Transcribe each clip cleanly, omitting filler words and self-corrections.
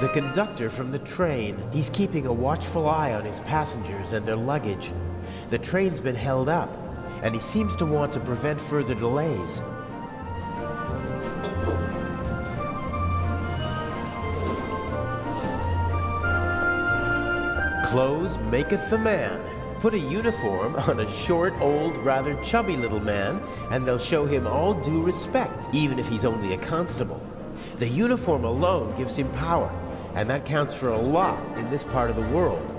The conductor from the train. He's keeping a watchful eye on his passengers and their luggage. The train's been held up, and he seems to want to prevent further delays. Clothes maketh the man. Put a uniform on a short, old, rather chubby little man, and they'll show him all due respect, even if he's only a constable. The uniform alone gives him power, and that counts for a lot in this part of the world.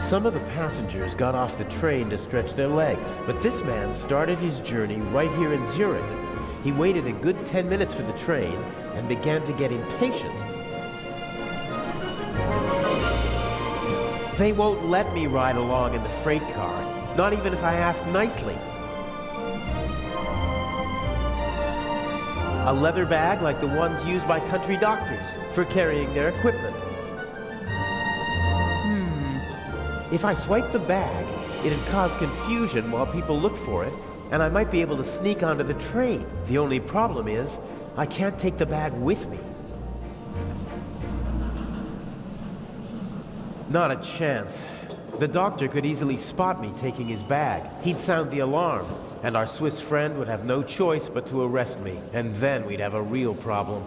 Some of the passengers got off the train to stretch their legs, but this man started his journey right here in Zurich. He waited a good 10 minutes for the train and began to get impatient. They won't let me ride along in the freight car, not even if I ask nicely. A leather bag like the ones used by country doctors for carrying their equipment. If I swipe the bag, it'd cause confusion while people look for it, and I might be able to sneak onto the train. The only problem is, I can't take the bag with me. Not a chance. The doctor could easily spot me taking his bag. He'd sound the alarm, and our Swiss friend would have no choice but to arrest me, and then we'd have a real problem.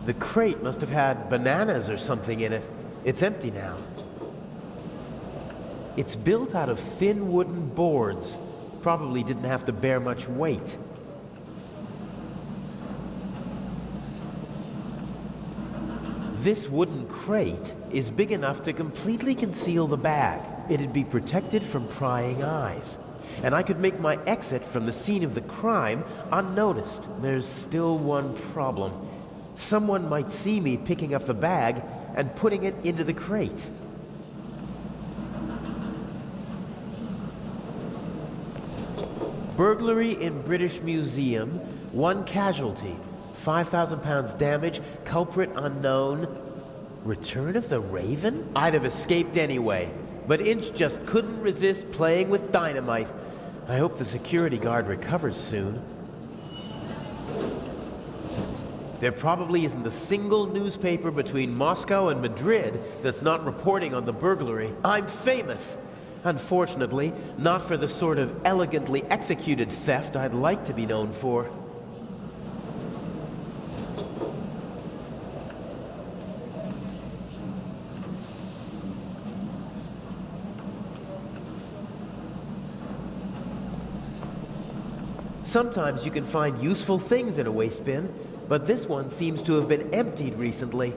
The crate must have had bananas or something in it. It's empty now. It's built out of thin wooden boards. Probably didn't have to bear much weight. This wooden crate is big enough to completely conceal the bag. It'd be protected from prying eyes. And I could make my exit from the scene of the crime unnoticed. There's still one problem. Someone might see me picking up the bag and putting it into the crate. Burglary in British Museum, 1 casualty. 5,000 pounds damage, culprit unknown. Return of the Raven? I'd have escaped anyway, but Inch just couldn't resist playing with dynamite. I hope the security guard recovers soon. There probably isn't a single newspaper between Moscow and Madrid that's not reporting on the burglary. I'm famous. Unfortunately, not for the sort of elegantly executed theft I'd like to be known for. Sometimes you can find useful things in a waste bin, but this one seems to have been emptied recently.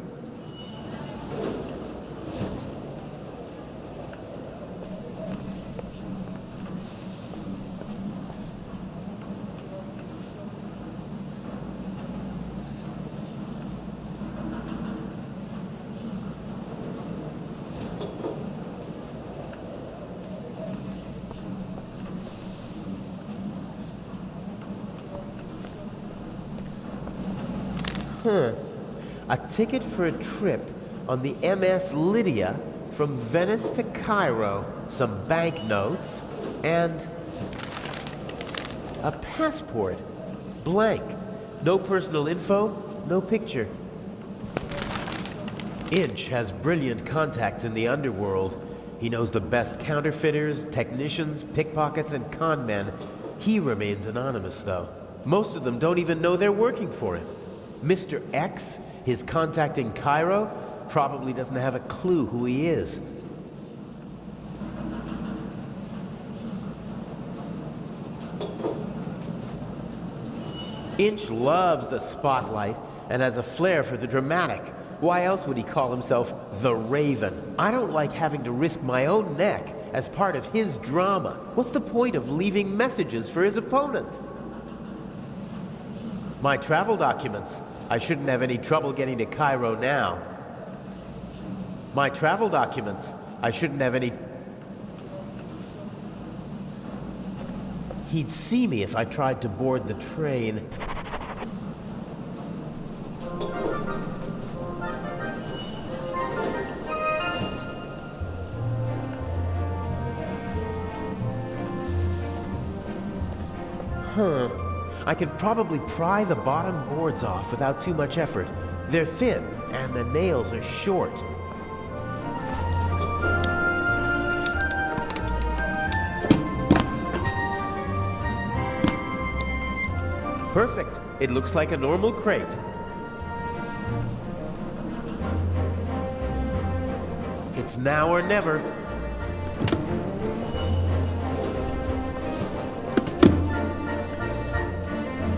A ticket for a trip on the MS Lydia from Venice to Cairo, some banknotes, and a passport. Blank. No personal info, no picture. Inch has brilliant contacts in the underworld. He knows the best counterfeiters, technicians, pickpockets, and con men. He remains anonymous, though. Most of them don't even know they're working for him. Mr. X, his contact in Cairo, probably doesn't have a clue who he is. Inch loves the spotlight and has a flair for the dramatic. Why else would he call himself the Raven? I don't like having to risk my own neck as part of his drama. What's the point of leaving messages for his opponent? My travel documents. I shouldn't have any trouble getting to Cairo now. My travel documents. I shouldn't have any... He'd see me if I tried to board the train. I could probably pry the bottom boards off without too much effort. They're thin, and the nails are short. Perfect. It looks like a normal crate. It's now or never.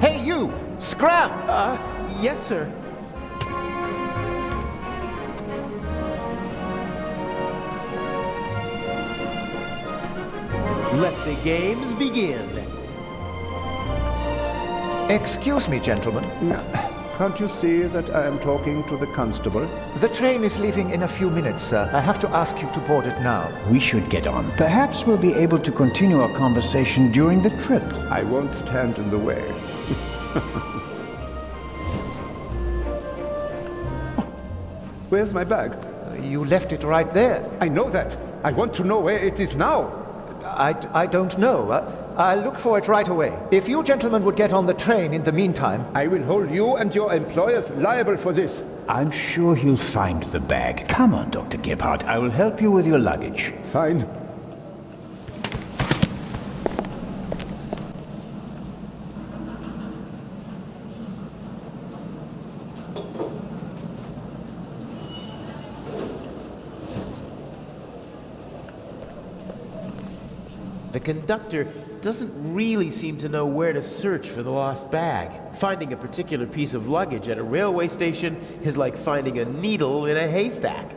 Hey, you! Scram! Yes, sir. Let the games begin. Excuse me, gentlemen. Can't you see that I am talking to the constable? The train is leaving in a few minutes, sir. I have to ask you to board it now. We should get on. Perhaps we'll be able to continue our conversation during the trip. I won't stand in the way. Where's my bag? You left it right there. I know that. I want to know where it is now. I don't know. I'll look for it right away. If you gentlemen would get on the train in the meantime... I will hold you and your employers liable for this. I'm sure he'll find the bag. Come on, Dr. Gebhardt. I will help you with your luggage. Fine. The conductor doesn't really seem to know where to search for the lost bag. Finding a particular piece of luggage at a railway station is like finding a needle in a haystack.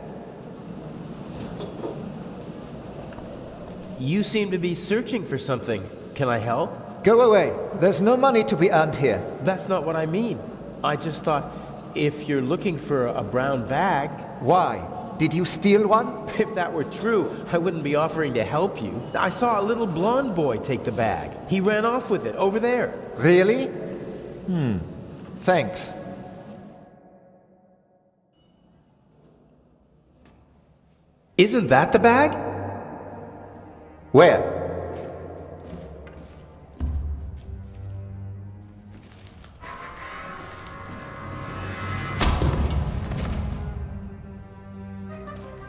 You seem to be searching for something. Can I help? Go away. There's no money to be earned here. That's not what I mean. I just thought, if you're looking for a brown bag... Why? Did you steal one? If that were true, I wouldn't be offering to help you. I saw a little blonde boy take the bag. He ran off with it, over there. Really? Thanks. Isn't that the bag? Where?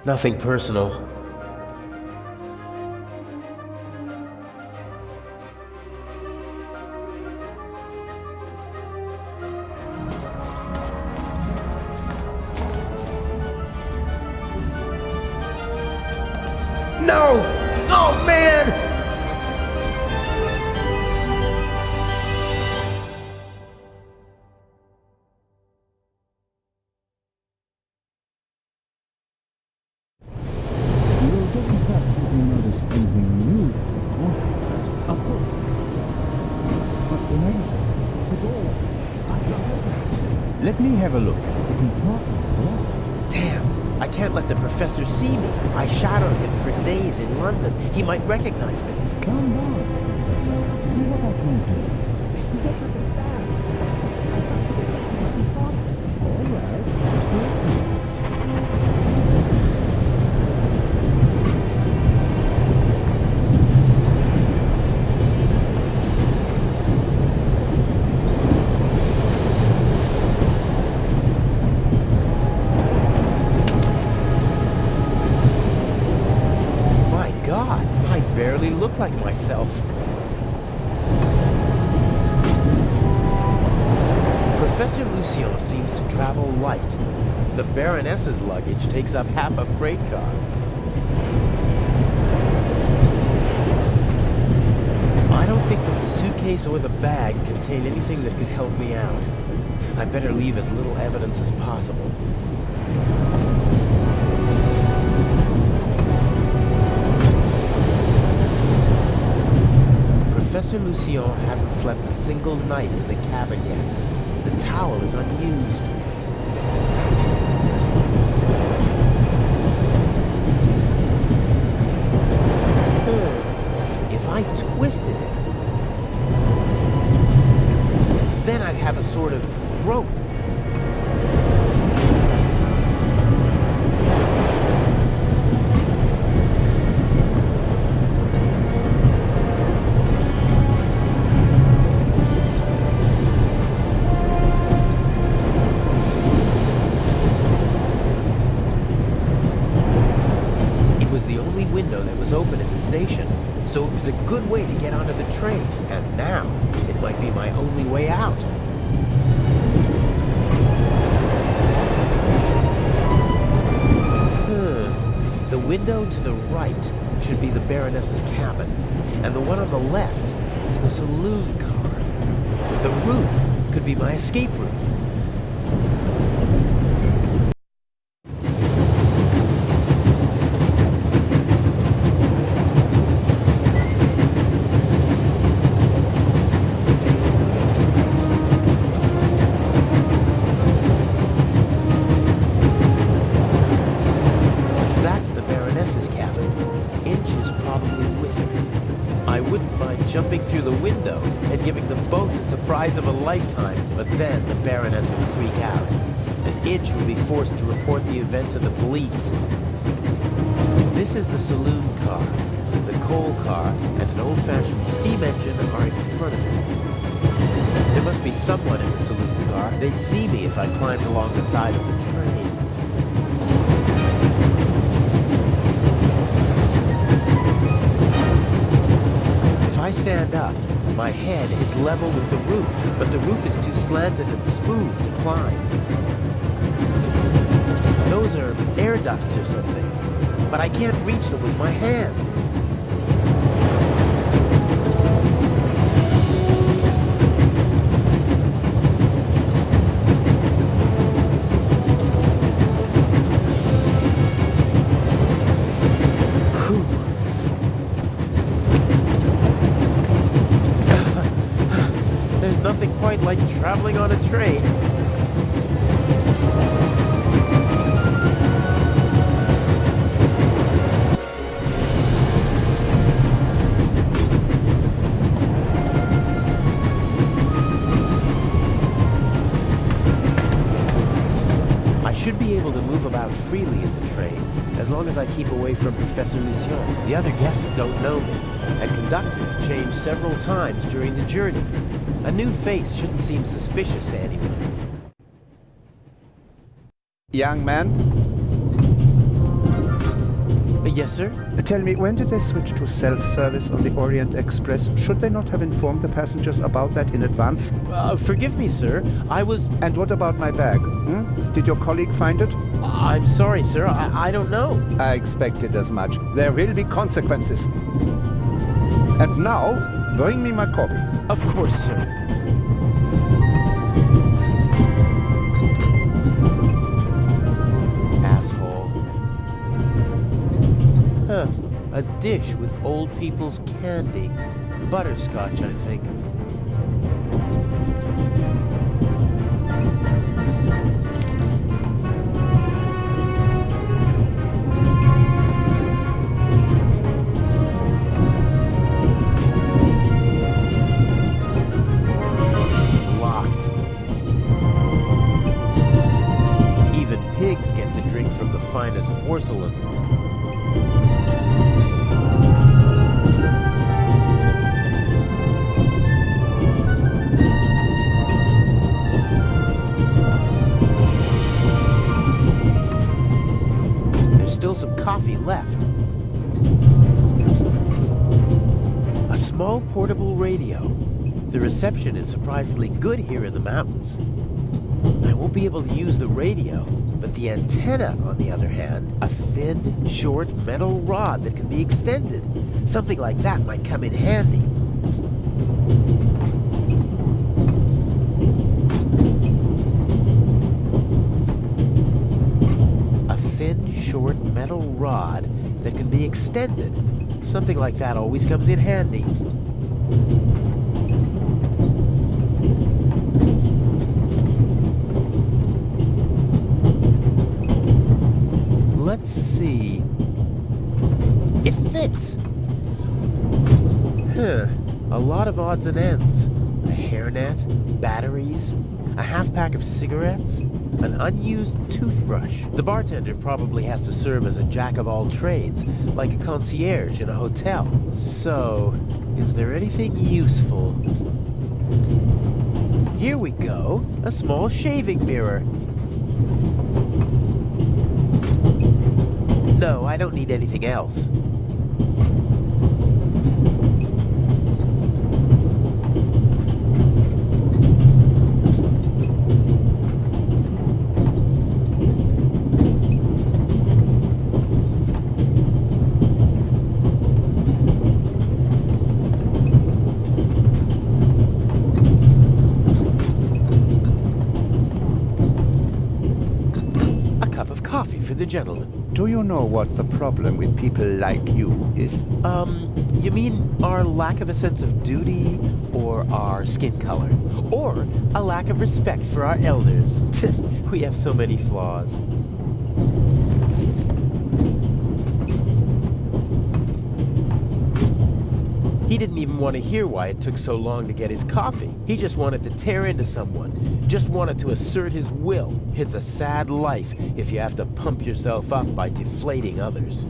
Nothing personal. No! Oh, man! Let me have a look. Damn, I can't let the professor see me. I shadowed him for days in London. He might recognize me. Calm down, Professor. See what I can do. You don't understand. All right. God, I barely look like myself. Professor Lucien seems to travel light. The Baroness's luggage takes up half a freight car. I don't think that the suitcase or the bag contain anything that could help me out. I better leave as little evidence as possible. Professor Lucien hasn't slept a single night in the cabin yet. The towel is unused. If I twisted it, then I'd have a sort of rope. so it was a good way to get onto the train, and now it might be my only way out. The window to the right should be the Baroness's cabin, and the one on the left is the saloon car. The roof could be my escape route. Jumping through the window and giving them both the surprise of a lifetime, but then the Baroness would freak out, and Inch would be forced to report the event to the police. This is the saloon car. The coal car and an old-fashioned steam engine are in front of it. There must be someone in the saloon car. They'd see me if I climbed along the side of the train. If I stand up, my head is level with the roof, but the roof is too slanted and smooth to climb. Those are air ducts or something, but I can't reach them with my hands. Nothing quite like traveling on a train. I should be able to move about freely in the train, as long as I keep away from Professor Lucien. The other guests don't know me, and conductors change several times during the journey. A new face shouldn't seem suspicious to anyone. Young man, Yes, sir? tell me, when did they switch to self-service on the Orient Express? Should they not have informed the passengers about that in advance? Forgive me, sir. I was... And what about my bag? Did your colleague find it? I'm sorry, sir. I don't know. I expected as much. There will be consequences. And now, bring me my coffee. Of course, sir. Asshole. Huh. A dish with old people's candy. Butterscotch, I think. Pigs get to drink from the finest porcelain. There's still some coffee left. A small portable radio. The reception is surprisingly good here in the mountains. I won't be able to use the radio, but the antenna, on the other hand, a thin, short metal rod that can be extended. Something like that might come in handy. A thin, short metal rod that can be extended. Something like that always comes in handy. Let's see. It fits! A lot of odds and ends. A hairnet, batteries, a half-pack of cigarettes, an unused toothbrush. The bartender probably has to serve as a jack-of-all-trades, like a concierge in a hotel. So, is there anything useful? Here we go, a small shaving mirror. No, I don't need anything else. for the gentleman. Do you know what the problem with people like you is? You mean our lack of a sense of duty, or our skin color, or a lack of respect for our elders? We have so many flaws. He didn't even want to hear why it took so long to get his coffee. He just wanted to tear into someone, just wanted to assert his will. It's a sad life if you have to pump yourself up by deflating others.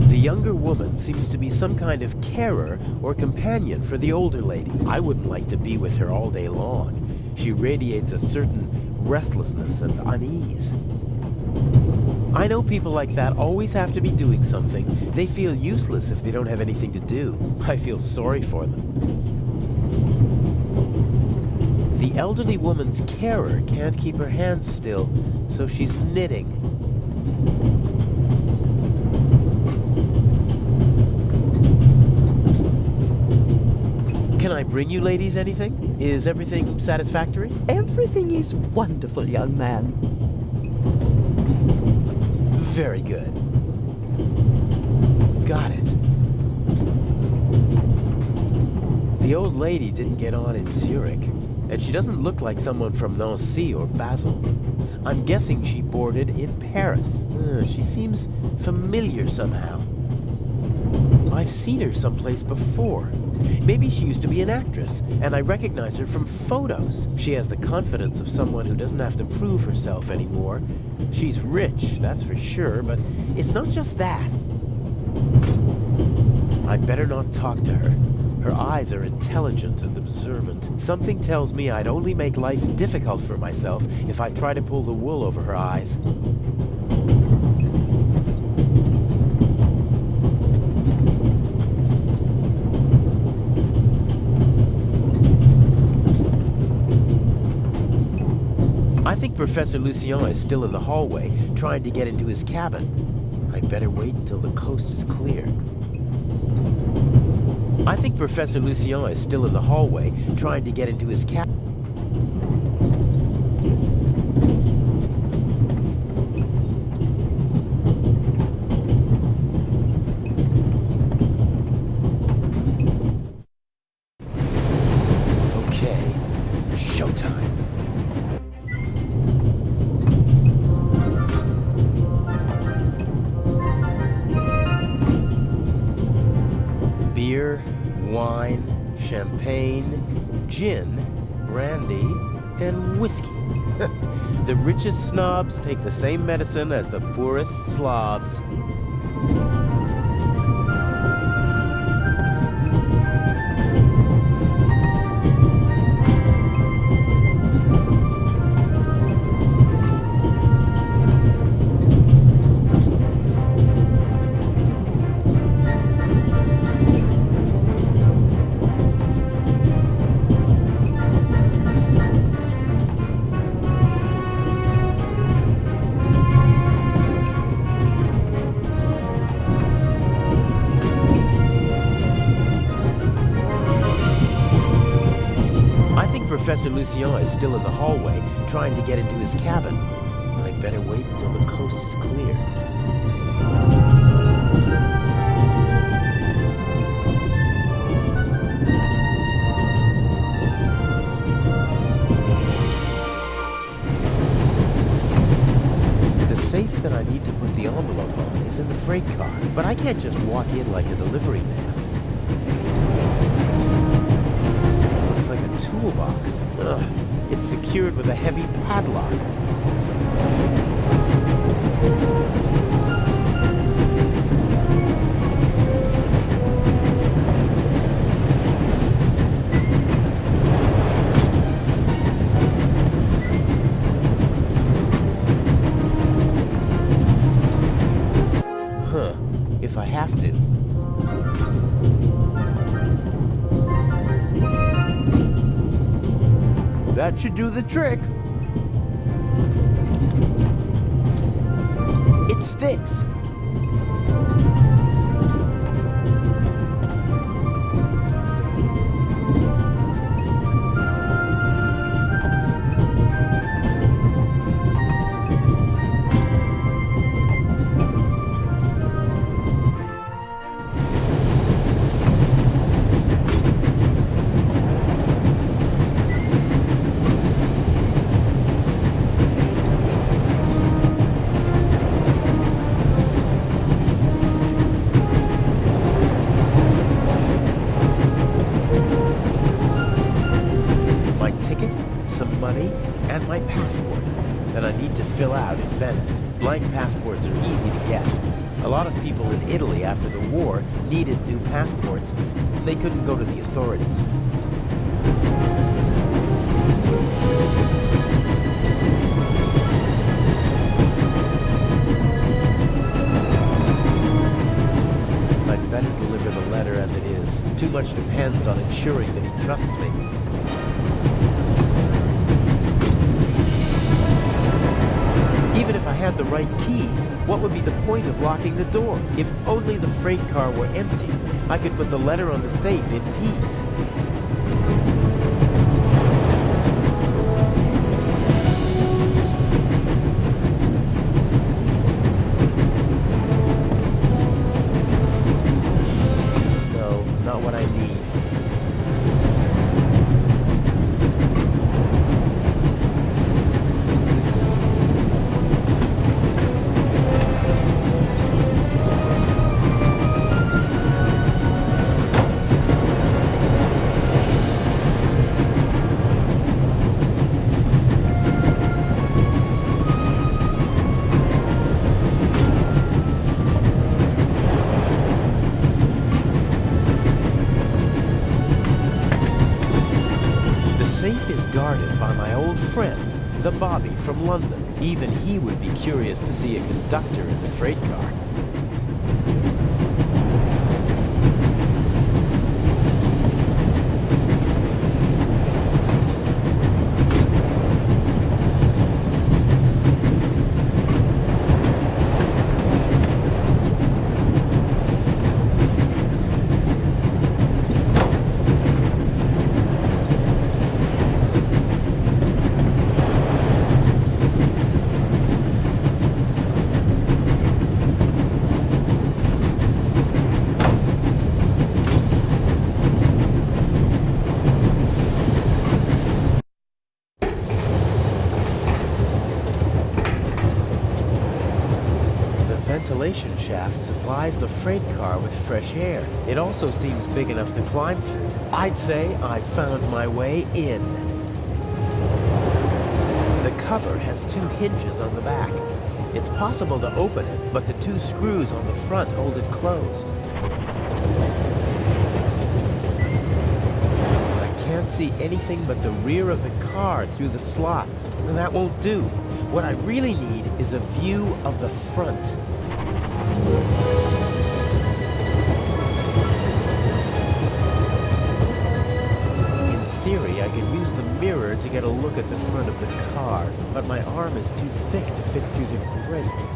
The younger woman seems to be some kind of carer or companion for the older lady. I wouldn't like to be with her all day long. She radiates a certain restlessness and unease. I know people like that always have to be doing something. They feel useless if they don't have anything to do. I feel sorry for them. The elderly woman's carer can't keep her hands still, so she's knitting. Can I bring you ladies anything? Is everything satisfactory? Everything is wonderful, young man. Very good. Got it. The old lady didn't get on in Zurich, and she doesn't look like someone from Nancy or Basel. I'm guessing she boarded in Paris. She seems familiar somehow. I've seen her someplace before. Maybe she used to be an actress, and I recognize her from photos. She has the confidence of someone who doesn't have to prove herself anymore. She's rich, that's for sure, but it's not just that. I'd better not talk to her. Her eyes are intelligent and observant. Something tells me I'd only make life difficult for myself if I try to pull the wool over her eyes. I think Professor Lucien is still in the hallway, trying to get into his cabin. I'd better wait until the coast is clear. I think Professor Lucien is still in the hallway, trying to get into his cabin. Okay, showtime. Beer, wine, champagne, gin, brandy, and whiskey. The richest snobs take the same medicine as the poorest slobs. Professor Lucien is still in the hallway, trying to get into his cabin. I'd better wait until the coast is clear. The safe that I need to put the envelope on is in the freight car, but I can't just walk in like a delivery man. Toolbox. Ugh, it's secured with a heavy padlock. Huh, if I have to. That should do the trick. It sticks. money and my passport that I need to fill out in Venice. Blank passports are easy to get. A lot of people in Italy after the war needed new passports. They couldn't go to the authorities. I'd better deliver the letter as it is. Too much depends on ensuring that he trusts me. Even if I had the right key, what would be the point of locking the door? If only the freight car were empty, I could put the letter on the safe in peace. No, not what I need. Guarded by my old friend, the Bobby from London. Even he would be curious to see a conductor in the freight car. Ventilation shaft supplies the freight car with fresh air. It also seems big enough to climb through. I'd say I found my way in. The cover has two hinges on the back. It's possible to open it, but the two screws on the front hold it closed. I can't see anything but the rear of the car through the slots. And that won't do. What I really need is a view of the front. In theory, I could use the mirror to get a look at the front of the car, but my arm is too thick to fit through the grate.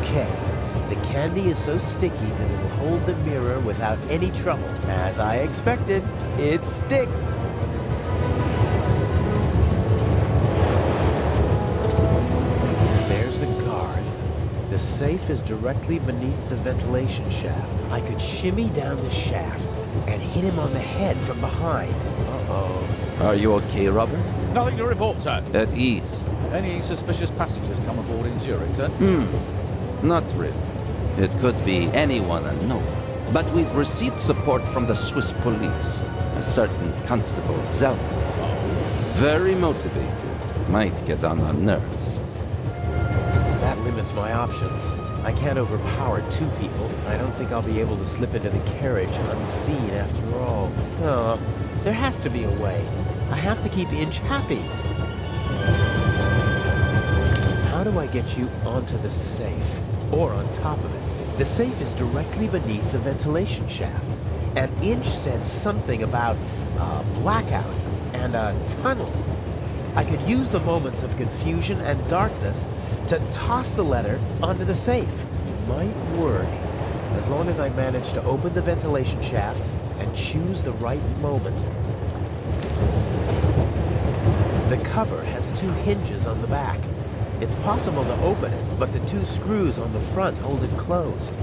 Okay, the candy is so sticky that it will hold the mirror without any trouble. As I expected, it sticks. The safe is directly beneath the ventilation shaft. I could shimmy down the shaft and hit him on the head from behind. Uh-oh. Are you okay, Robert? Nothing to report, sir. At ease? Any suspicious passengers come aboard in Zurich, sir? Not really. It could be anyone unknown. But we've received support from the Swiss police. A certain Constable Zell. Very motivated. Might get on our nerves. That limits my options. I can't overpower two people. I don't think I'll be able to slip into the carriage unseen after all. Oh, there has to be a way. I have to keep Inch happy. How do I get you onto the safe? Or on top of it? The safe is directly beneath the ventilation shaft. And Inch said something about a blackout and a tunnel. I could use the moments of confusion and darkness to toss the letter onto the safe. Might work, as long as I manage to open the ventilation shaft and choose the right moment. The cover has two hinges on the back. It's possible to open it, but the two screws on the front hold it closed.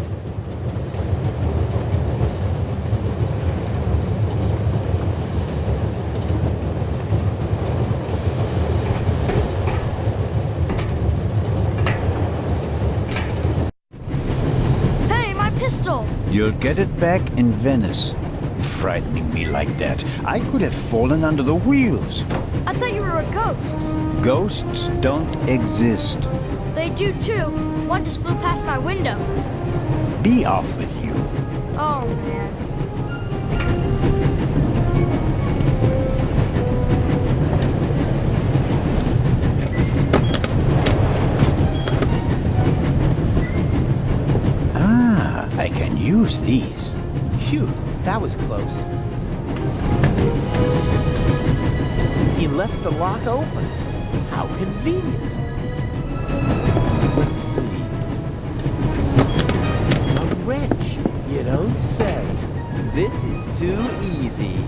Hey, my pistol! You'll get it back in Venice. frightening me like that. I could have fallen under the wheels. I thought you were a ghost. Ghosts don't exist. They do too. One just flew past my window. Be off with you. Oh, man. Ah, I can use these. Phew, that was close. He left the lock open. How convenient. Let's see. A wrench. You don't say. This is too easy.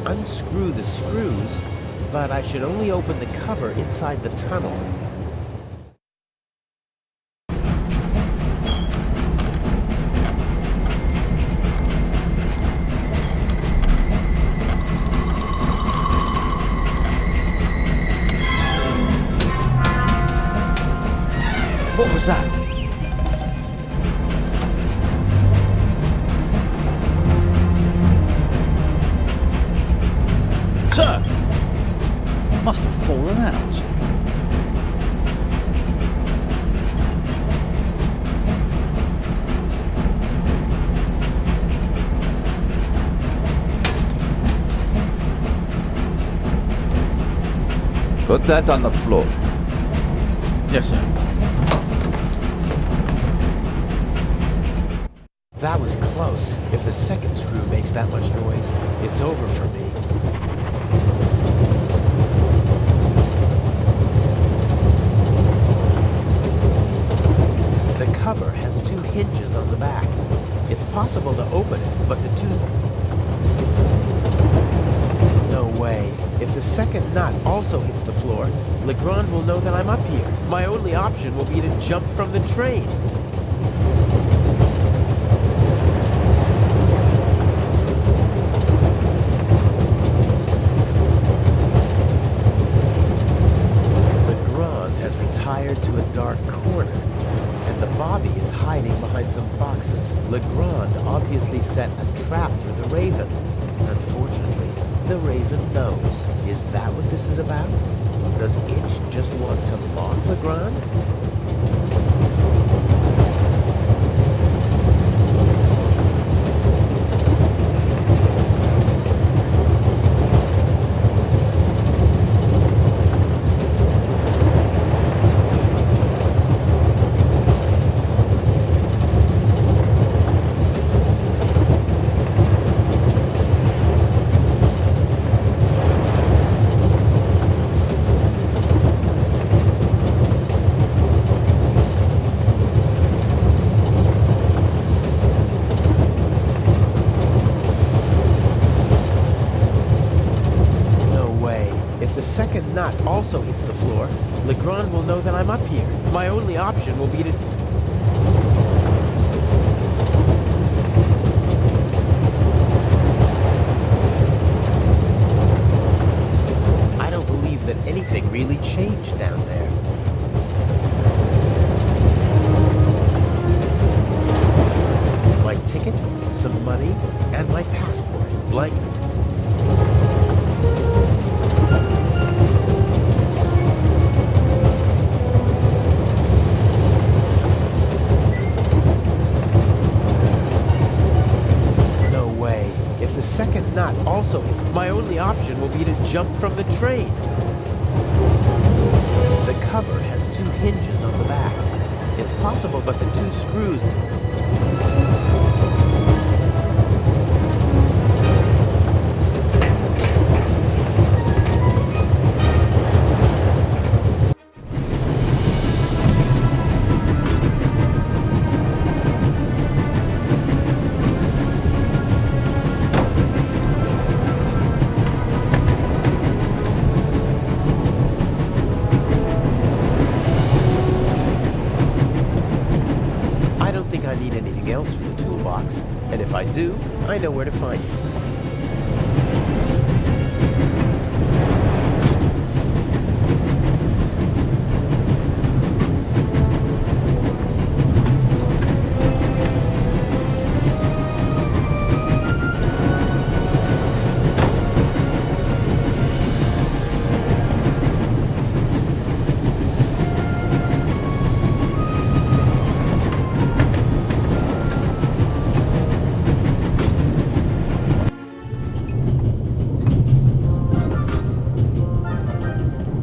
Unscrew the screws, but I should only open the cover inside the tunnel. What was that? Sir! Must have fallen out. Put that on the floor. Yes, sir. That was close. If the second screw makes that much noise, it's over for me. The cover has two hinges on the back. It's possible to open it, but the two... No way. If the second nut also hits the floor, Legrand will know that I'm up here. My only option will be to jump from the train. Legrand has retired to a dark corner, and the Bobby is hiding behind some boxes. Legrand obviously set a trap for the Raven. Unfortunately, the Raven knows. Is that what this is about? Does Itch just want to mock Legrand? Second nut also hits the floor, Legrand will know that I'm up here. My only option will be to... I don't believe that anything really changed down there. My ticket, some money, and my passport. Blank. Second nut also hits. My only option will be to jump from the train. The cover has two hinges on the back. It's possible, but the two screws... do, I know where to find you.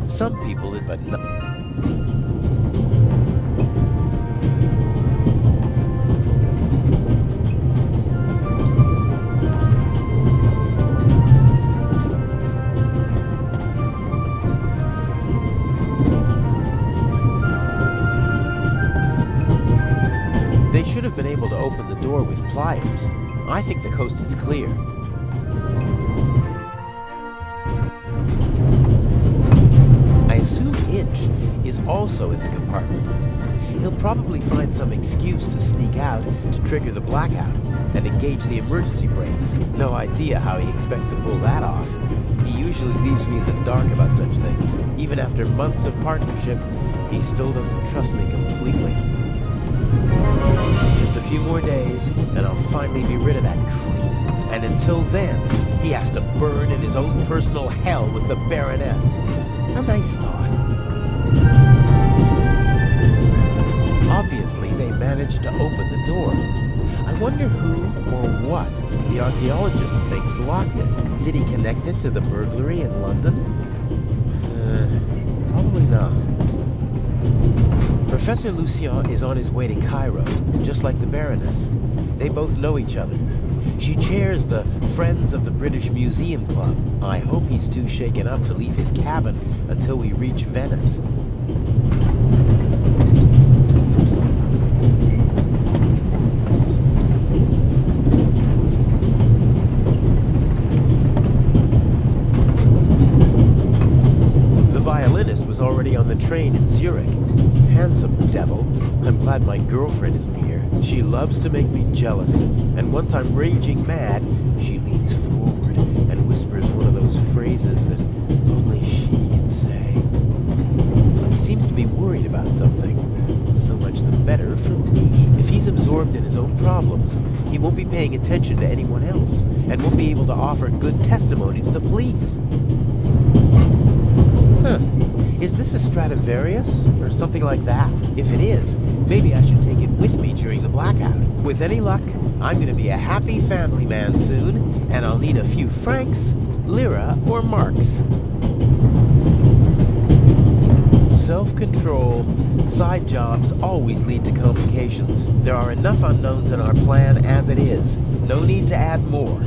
Some people had but no. They should have been able to open the door with pliers. I think the coast is clear. I assume Inch is also in the compartment. He'll probably find some excuse to sneak out to trigger the blackout and engage the emergency brakes. No idea how he expects to pull that off. He usually leaves me in the dark about such things. Even after months of partnership, he still doesn't trust me completely. Just a few more days, and I'll finally be rid of that creep. And until then, he has to burn in his own personal hell with the Baroness. A nice thought. Obviously, they managed to open the door. I wonder who or what the archaeologist thinks locked it. Did he connect it to the burglary in London? Probably not. Professor Lucien is on his way to Cairo, just like the Baroness. They both know each other. She chairs the Friends of the British Museum Club. I hope he's too shaken up to leave his cabin until we reach Venice. The violinist was already on the train in Zurich. Handsome devil. I'm glad my girlfriend isn't here. She loves to make me jealous. And once I'm raging mad, she leans forward and whispers one of those phrases that only she can say. He seems to be worried about something. So much the better for me. If he's absorbed in his own problems, he won't be paying attention to anyone else and won't be able to offer good testimony to the police. Huh. Is this a Stradivarius or something like that? If it is, maybe I should take it with me during the blackout. With any luck, I'm going to be a happy family man soon, and I'll need a few francs, lira, or marks. Self-control. Side jobs always lead to complications. There are enough unknowns in our plan as it is. No need to add more.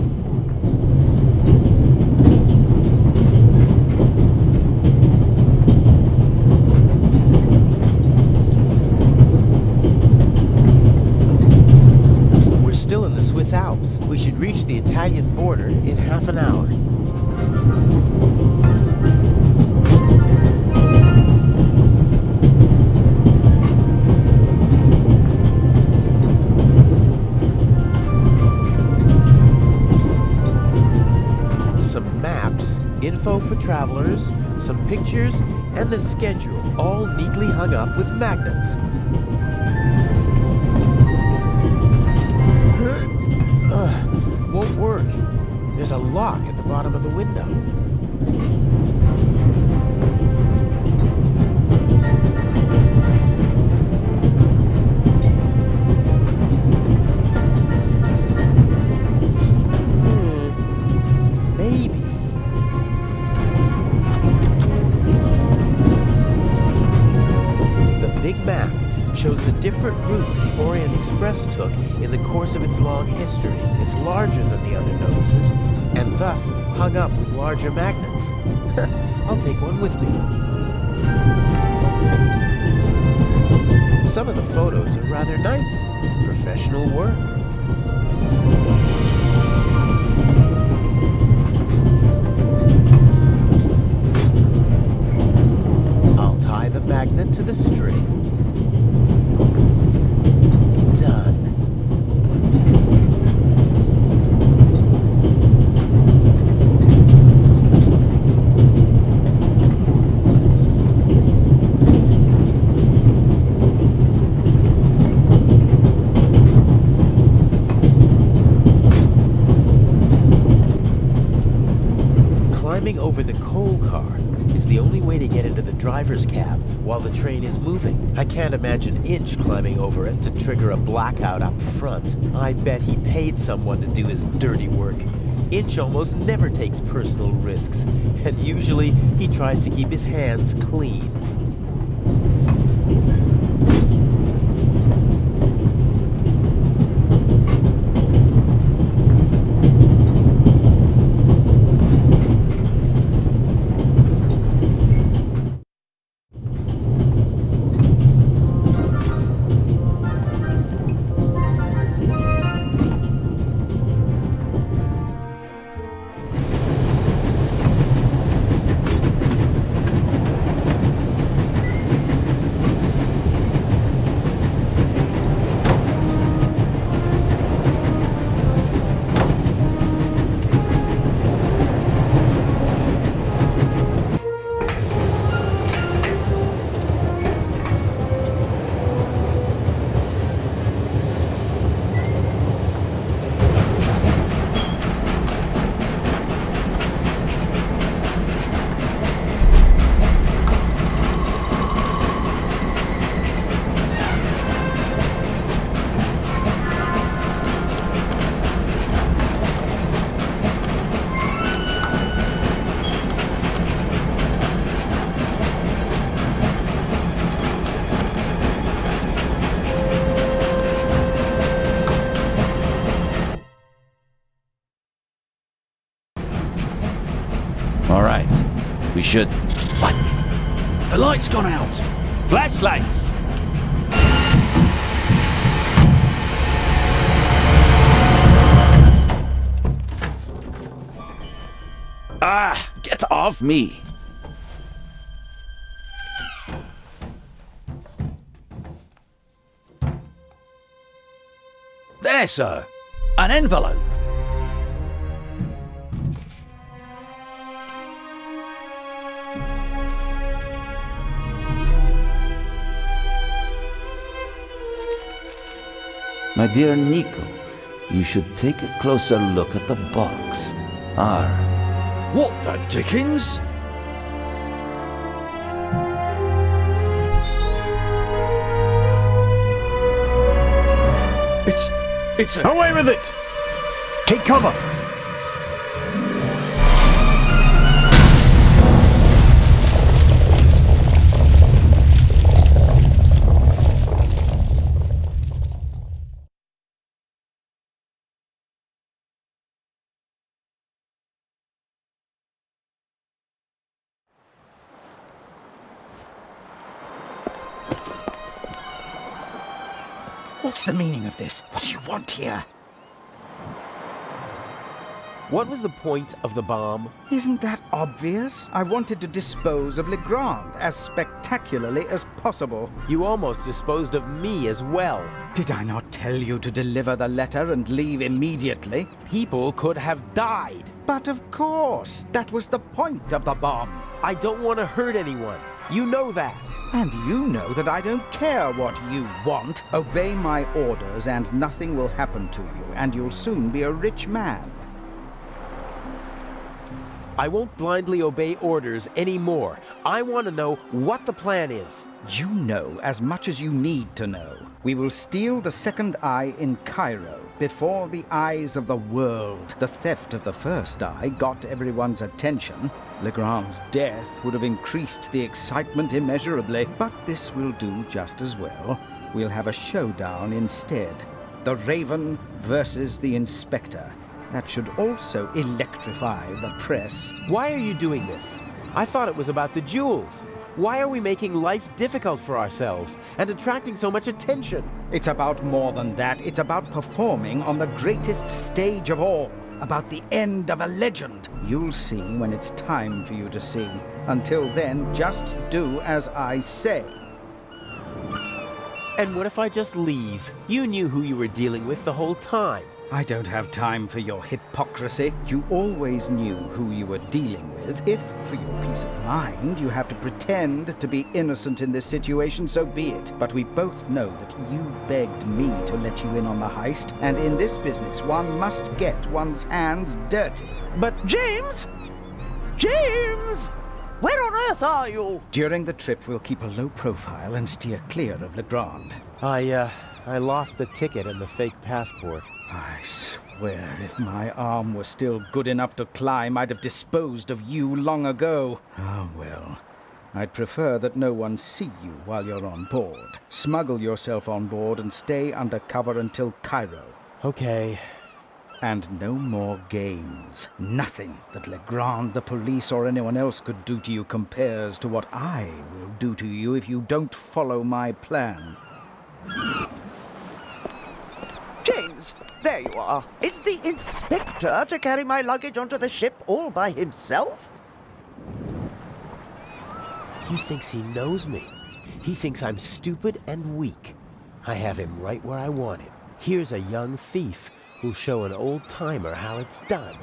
Swiss Alps. We should reach the Italian border in half an hour. Some maps, info for travelers, some pictures, and the schedule, all neatly hung up with magnets. Won't work. There's a lock at the bottom of the window. Maybe. The big map shows the different routes the Orient Express took in the course of its long history. It's larger than the other notices, and thus hung up with larger magnets. I'll take one with me. Some of the photos are rather nice. Professional work. I'll tie the magnet to the string. Done. climbing over the coal car is the only way to get into the driver's cab while the train is moving. I can't imagine Inch climbing over it to trigger a blackout up front. I bet he paid someone to do his dirty work. Inch almost never takes personal risks, and usually he tries to keep his hands clean. All right. We should... What? The light's gone out. Flashlights! Ah! Get off me! There, sir. An envelope. My dear Nico, you should take a closer look at the box. What the dickens? It's a... Away with it! Take cover! What's the meaning of this? What do you want here? What was the point of the bomb? Isn't that obvious? I wanted to dispose of Legrand as spectacularly as possible. You almost disposed of me as well. Did I not tell you to deliver the letter and leave immediately? People could have died. But of course, that was the point of the bomb. I don't want to hurt anyone. You know that. And you know that I don't care what you want. Obey my orders and nothing will happen to you, and you'll soon be a rich man. I won't blindly obey orders anymore. I want to know what the plan is. You know as much as you need to know. We will steal the second eye in Cairo, before the eyes of the world. The theft of the first eye got everyone's attention. Legrand's death would have increased the excitement immeasurably, but this will do just as well. We'll have a showdown instead. The Raven versus the Inspector. That should also electrify the press. Why are you doing this? I thought it was about the jewels. Why are we making life difficult for ourselves and attracting so much attention? It's about more than that. It's about performing on the greatest stage of all. About the end of a legend. You'll see when it's time for you to see. Until then, just do as I say. And what if I just leave? You knew who you were dealing with the whole time. I don't have time for your hypocrisy. You always knew who you were dealing with. If, for your peace of mind, you have to pretend to be innocent in this situation, so be it. But we both know that you begged me to let you in on the heist, and in this business, one must get one's hands dirty. But James? James! Where on earth are you? During the trip, we'll keep a low profile and steer clear of Legrand. I lost the ticket and the fake passport. I swear, if my arm was still good enough to climb, I'd have disposed of you long ago. Ah, well. I'd prefer that no one see you while you're on board. Smuggle yourself on board and stay under cover until Cairo. Okay. And no more games. Nothing that Legrand, the police, or anyone else could do to you compares to what I will do to you if you don't follow my plan. James, there you are. Is the inspector to carry my luggage onto the ship all by himself? He thinks he knows me. He thinks I'm stupid and weak. I have him right where I want him. Here's a young thief who'll show an old-timer how it's done.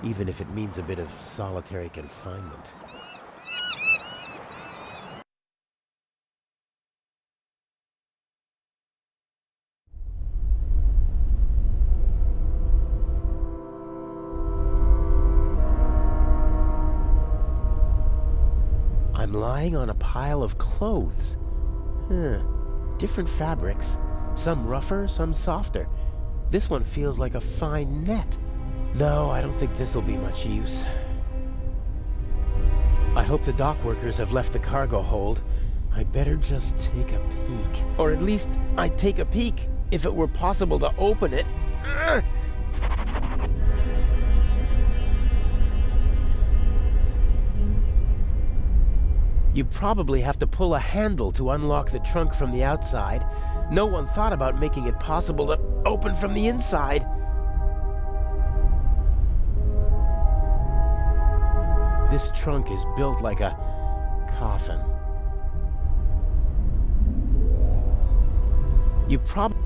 Even if it means a bit of solitary confinement. I'm lying on a pile of clothes. Different fabrics. Some rougher, some softer. This one feels like a fine net. No, I don't think this'll be much use. I hope the dock workers have left the cargo hold. I better just take a peek. Or at least I'd take a peek if it were possible to open it. You probably have to pull a handle to unlock the trunk from the outside. No one thought about making it possible to open from the inside. This trunk is built like a coffin. You probably...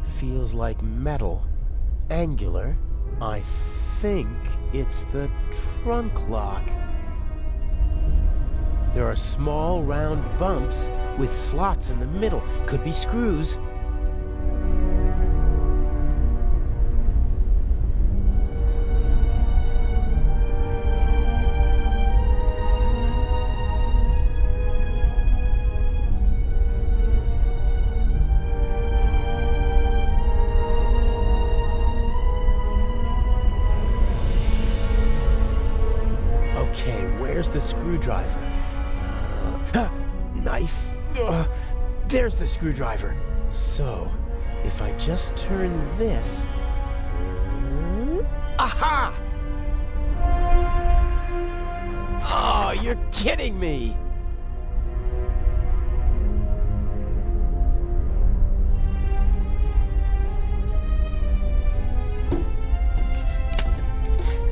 Feels like metal. Angular. I think it's the trunk lock. There are small round bumps with slots in the middle. Could be screws. Where's the screwdriver? Knife? There's the screwdriver. So, if I just turn this... Aha! Oh, you're kidding me!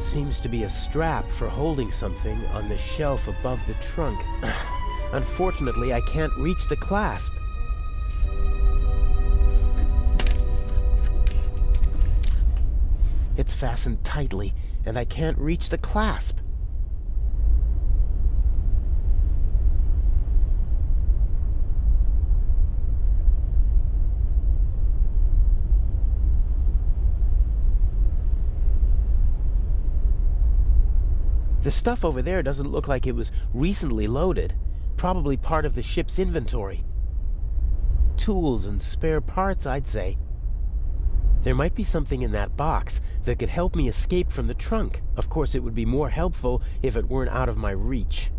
Seems to be a strap for holding something on the shelf above the trunk. Unfortunately, I can't reach the clasp. It's fastened tightly, and I can't reach the clasp. The stuff over there doesn't look like it was recently loaded. Probably part of the ship's inventory. Tools and spare parts, I'd say. There might be something in that box that could help me escape from the trunk. Of course, it would be more helpful if it weren't out of my reach.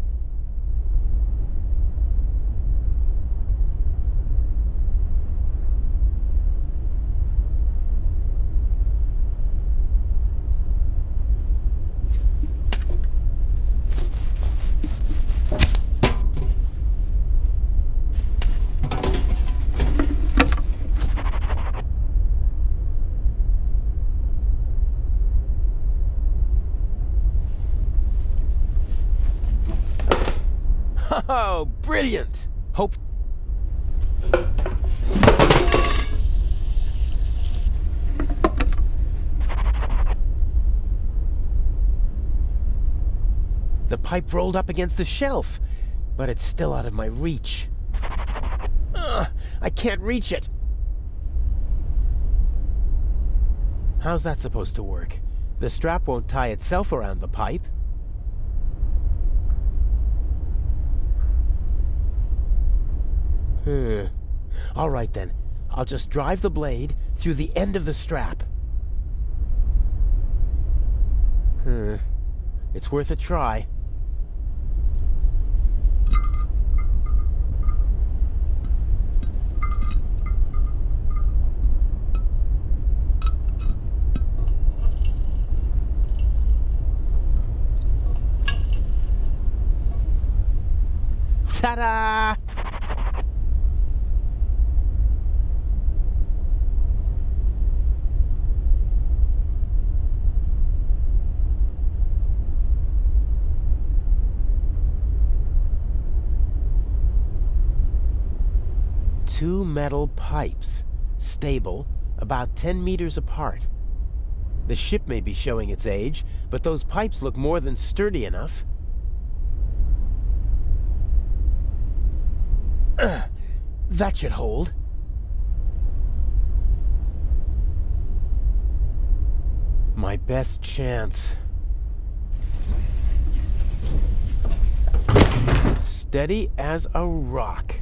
Oh, brilliant! Hope... The pipe rolled up against the shelf, but it's still out of my reach. I can't reach it. How's that supposed to work? The strap won't tie itself around the pipe. All right then. I'll just drive the blade through the end of the strap. It's worth a try. Ta-da! Two metal pipes, stable, about 10 meters apart. The ship may be showing its age, but those pipes look more than sturdy enough. That should hold. My best chance. Steady as a rock.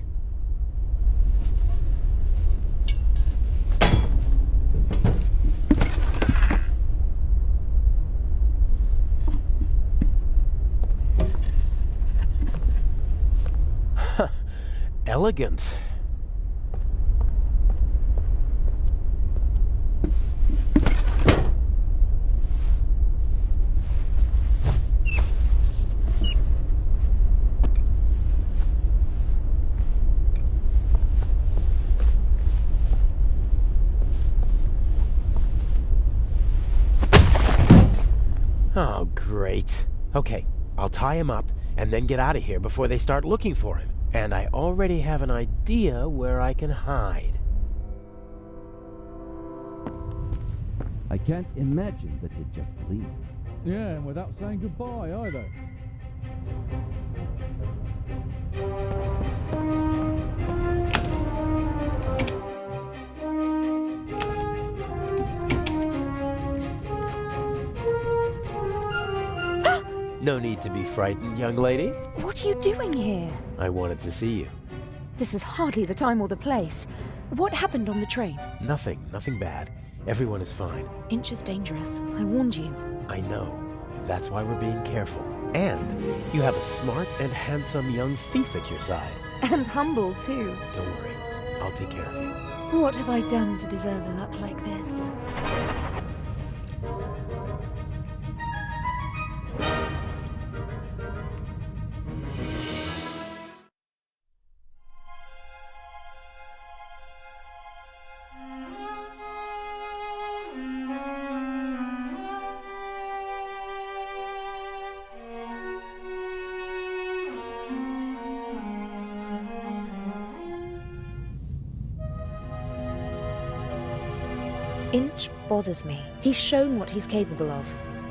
Elegant. Oh, great. Okay, I'll tie him up and then get out of here before they start looking for him. And I already have an idea where I can hide. I can't imagine that he'd just leave. Yeah, and without saying goodbye either. No need to be frightened, young lady. What are you doing here? I wanted to see you. This is hardly the time or the place. What happened on the train? Nothing bad. Everyone is fine. Inch is dangerous. I warned you. I know. That's why we're being careful. And you have a smart and handsome young thief at your side. And humble, too. Don't worry. I'll take care of you. What have I done to deserve a luck like this? Inch bothers me. He's shown what he's capable of.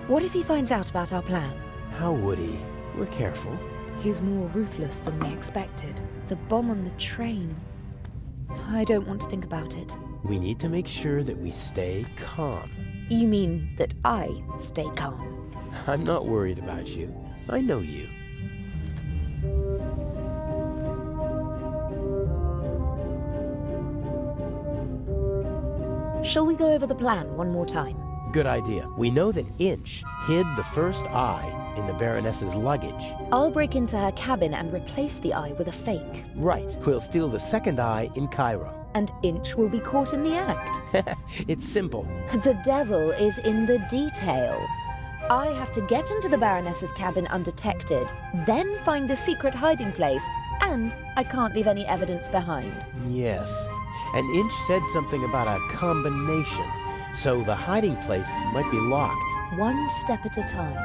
What if he finds out about our plan? How would he? We're careful. He's more ruthless than we expected. The bomb on the train. I don't want to think about it. We need to make sure that we stay calm. You mean that I stay calm? I'm not worried about you. I know you. Shall we go over the plan one more time? Good idea. We know that Inch hid the first eye in the Baroness's luggage. I'll break into her cabin and replace the eye with a fake. Right. We'll steal the second eye in Cairo. And Inch will be caught in the act. It's simple. The devil is in the detail. I have to get into the Baroness's cabin undetected, then find the secret hiding place, and I can't leave any evidence behind. Yes. And Inch said something about a combination, so the hiding place might be locked. One step at a time.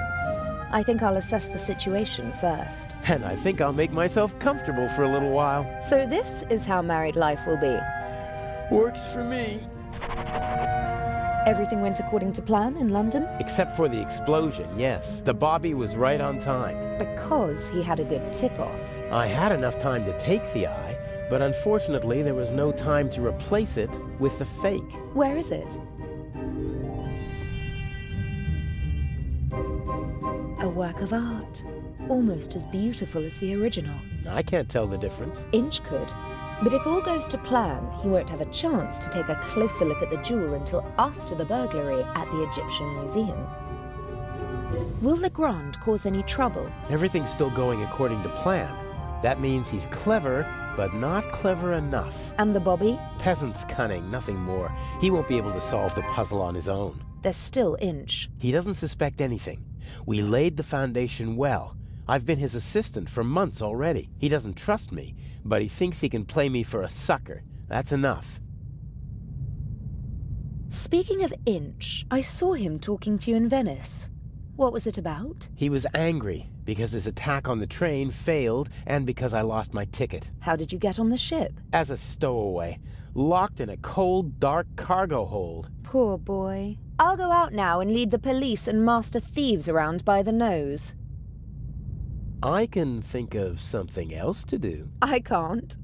I think I'll assess the situation first. And I think I'll make myself comfortable for a little while. So this is how married life will be. Works for me. Everything went according to plan in London? Except for the explosion, yes. The Bobby was right on time. Because he had a good tip-off. I had enough time to take the eye, but unfortunately there was no time to replace it with the fake. Where is it? A work of art. Almost as beautiful as the original. I can't tell the difference. Inch could. But if all goes to plan, he won't have a chance to take a closer look at the jewel until after the burglary at the Egyptian Museum. Will Legrand cause any trouble? Everything's still going according to plan. That means he's clever, but not clever enough. And the Bobby? Peasant's cunning, nothing more. He won't be able to solve the puzzle on his own. There's still Inch. He doesn't suspect anything. We laid the foundation well. I've been his assistant for months already. He doesn't trust me, but he thinks he can play me for a sucker. That's enough. Speaking of Inch, I saw him talking to you in Venice. What was it about? He was angry because his attack on the train failed and because I lost my ticket. How did you get on the ship? As a stowaway, locked in a cold, dark cargo hold. Poor boy. I'll go out now and lead the police and master thieves around by the nose. I can think of something else to do. I can't.